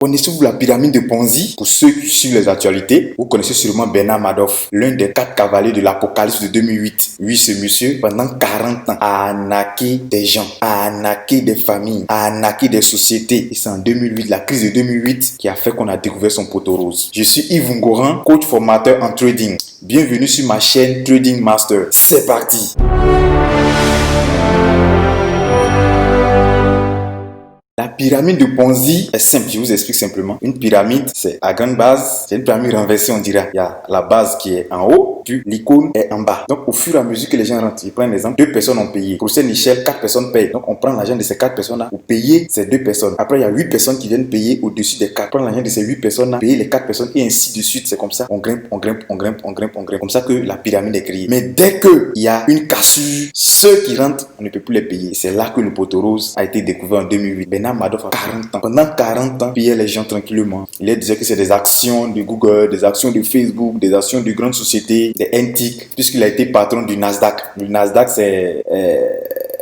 Connaissez-vous la pyramide de Ponzi? Pour ceux qui suivent les actualités, vous connaissez sûrement Bernard Madoff, l'un des 4 cavaliers de l'apocalypse de 2008. Oui, ce monsieur, pendant 40 ans, a arnaqué des gens, a arnaqué des familles, a arnaqué des sociétés. Et c'est en 2008, la crise de 2008, qui a fait qu'on a découvert son poteau rose. Je suis Yves Ngoran, coach formateur en trading. Bienvenue sur ma chaîne Trading Master. C'est parti! La pyramide de Ponzi est simple, je vous explique simplement. Une pyramide, c'est à grande base, c'est une pyramide renversée, on dira. Il y a la base qui est en haut, puis l'icône est en bas. Donc au fur et à mesure que les gens rentrent, je prends un exemple, 2 personnes ont payé. Pour Saint-Michel, 4 personnes payent. Donc on prend l'argent de ces 4 personnes-là pour payer ces 2 personnes. Après, il y a 8 personnes qui viennent payer au-dessus des 4. Prendre l'argent de ces 8 personnes-là, payer les 4 personnes et ainsi de suite. C'est comme ça, on grimpe, on grimpe, on grimpe, on grimpe, on grimpe. Comme ça que la pyramide est créée. Mais dès qu'il y a une cassure, ceux qui rentrent, on ne peut plus les payer. C'est là que le poteau rose a été découvert en 2008. Bernard Madoff a 40 ans. Pendant 40 ans, payait les gens tranquillement. Il disait que c'est des actions de Google, des actions de Facebook, des actions de grandes sociétés, des NTIC, puisqu'il a été patron du Nasdaq. Le Nasdaq, c'est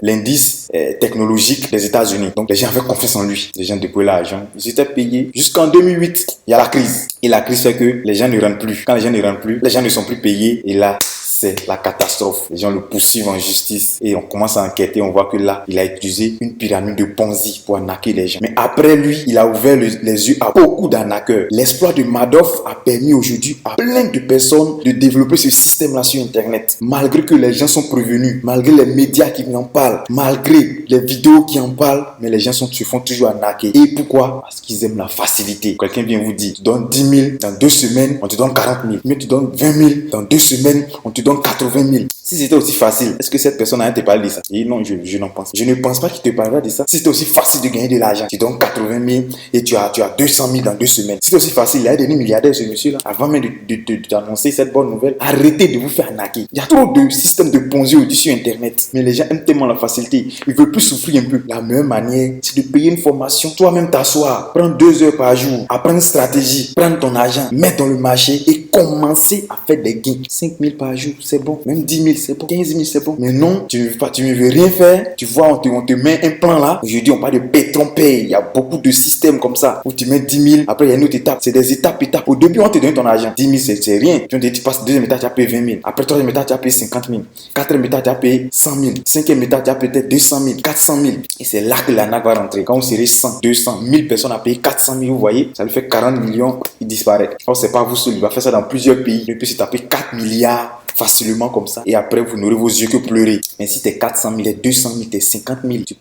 l'indice technologique des États-Unis. Donc les gens avaient confiance en lui. Les gens déposaient l'argent. Ils étaient payés. Jusqu'en 2008, il y a la crise. Et la crise fait que les gens ne rentrent plus. Quand les gens ne rentrent plus, les gens ne sont plus payés. Et là, c'est la catastrophe. Les gens le poursuivent en justice et on commence à enquêter. On voit que là, il a utilisé une pyramide de Ponzi pour arnaquer les gens. Mais après lui, il a ouvert les yeux à beaucoup d'arnaqueurs. L'exploit de Madoff a permis aujourd'hui à plein de personnes de développer ce système-là sur Internet. Malgré que les gens sont prévenus, malgré les médias qui en parlent, malgré les vidéos qui en parlent, mais les gens se font toujours arnaquer. Et pourquoi? Parce qu'ils aiment la facilité. Quelqu'un vient vous dire, tu donnes 10 000, dans 2 semaines, on te donne 40 000. Mais tu donnes 20 000, dans 2 semaines, on te donne 80 000. Si c'était aussi facile, est-ce que cette personne a te parlé de ça? Et non, je n'en pense. Je ne pense pas qu'il te parlera de ça. Si c'était aussi facile de gagner de l'argent, tu donnes 80 000 et tu as 200 000 dans 2 semaines. Si c'était aussi facile, il a devenu milliardaire ce monsieur-là. Avant même de t'annoncer cette bonne nouvelle, arrêtez de vous faire arnaquer. Il y a trop de systèmes de Ponzi au-dessus sur Internet. Mais les gens aiment tellement la facilité. Ils veulent plus souffrir un peu. La meilleure manière, c'est de payer une formation. Toi-même t'asseoir, prendre 2 heures par jour, apprendre une stratégie, prendre ton argent, mettre dans le marché et commencer à faire des gains. 5 000 par jour, c'est bon. Même 10 000, c'est bon. 15 000, c'est bon. Mais non, tu ne veux rien faire. Tu vois, on te met un plan là. Aujourd'hui, on parle de pétron paye. Il y a beaucoup de systèmes comme ça où tu mets 10 000. Après, il y a une autre étape. C'est des étapes. Au début, on te donne ton argent. 10 000, c'est rien. Puis tu passes 2e étape, tu as payé 20 000. Après, 3e étape, tu as payé 50 000. 4e étape, tu as payé 100 000. 5e étape, tu as peut-être 200 000, 400 000. Et c'est là que l'arnaque va rentrer. Quand on serait 100, 200, 1000 personnes à payer 400 000, vous voyez, ça lui fait 40 millions, il disparaît. Alors, c'est pas vous seul. Il va faire ça dans plusieurs pays. Il peut se taper 4 milliards facilement comme ça. Et après, vous n'aurez vos yeux que pleurer. Mais si t'es 400 000, t'es 200 000, t'es 50 000, tu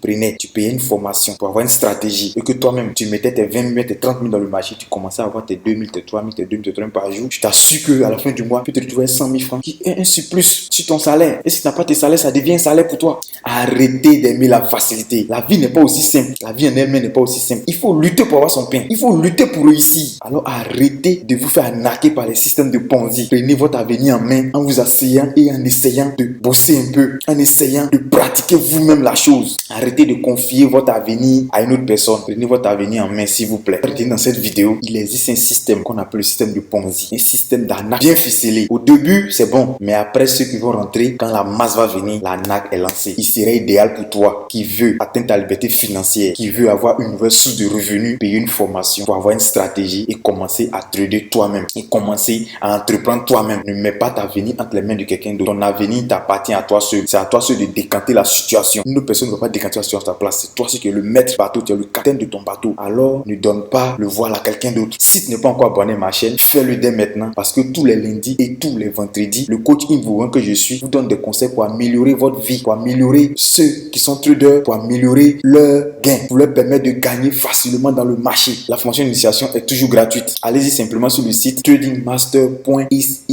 payais une formation pour avoir une stratégie. Et que toi-même, tu mettais tes 20 000, tes 30 000 dans le marché, tu commençais à avoir tes 2 000, tes 3 000, tes 2 000, tes 3 000 par jour. Je t'assure qu'à la fin du mois, tu peux te retrouver 100 000 francs qui est un surplus sur ton salaire. Et si tu n'as pas tes salaires, ça devient un salaire pour toi. Arrêtez d'aimer la facilité. La vie n'est pas aussi simple. La vie en elle-même n'est pas aussi simple. Il faut lutter pour avoir son pain. Il faut lutter pour réussir. Alors arrêtez de vous faire arnaquer par les systèmes de Ponzi. Prenez votre avenir en main en vous asseyant et en essayant de bosser un peu, en essayant de pratiquer vous-même la chose. Arrêtez de confier votre avenir à une autre personne. Prenez votre avenir en main, s'il vous plaît. Retenez dans cette vidéo, il existe un système qu'on appelle le système de Ponzi. Un système d'arnaque bien ficelé. Au début, c'est bon. Mais après, ceux qui vont rentrer, quand la masse va venir, l'arnaque est lancée. Il serait idéal pour toi qui veut atteindre ta liberté financière, qui veut avoir une nouvelle source de revenus, payer une formation pour avoir une stratégie et commencer à trader toi-même. Et commencer à entreprendre toi-même. Ne mets pas ta avenir entre les mains de quelqu'un d'autre. Ton avenir t'appartient à toi seul. C'est à toi seul de décanter la situation. Une autre personne ne va pas décanter la situation à ta place. C'est toi seul qui es le maître bateau, tu es le capitaine de ton bateau. Alors, ne donne pas le voile à quelqu'un d'autre. Si tu n'es pas encore abonné à ma chaîne, fais-le dès maintenant parce que tous les lundis et tous les vendredis, le coach Yves Ngoran que je suis vous donne des conseils pour améliorer votre vie, pour améliorer ceux qui sont traders, pour améliorer leurs gains, pour leur permettre de gagner facilement dans le marché. La formation d'initiation est toujours gratuite. Allez-y simplement sur le site tradingmaster.xyz.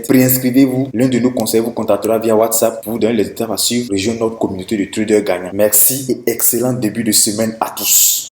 Préinscrivez-vous. L'un de nos conseils vous contactera via WhatsApp pour vous donner les étapes à suivre, rejoindre notre communauté de traders gagnants. Merci et excellent début de semaine à tous.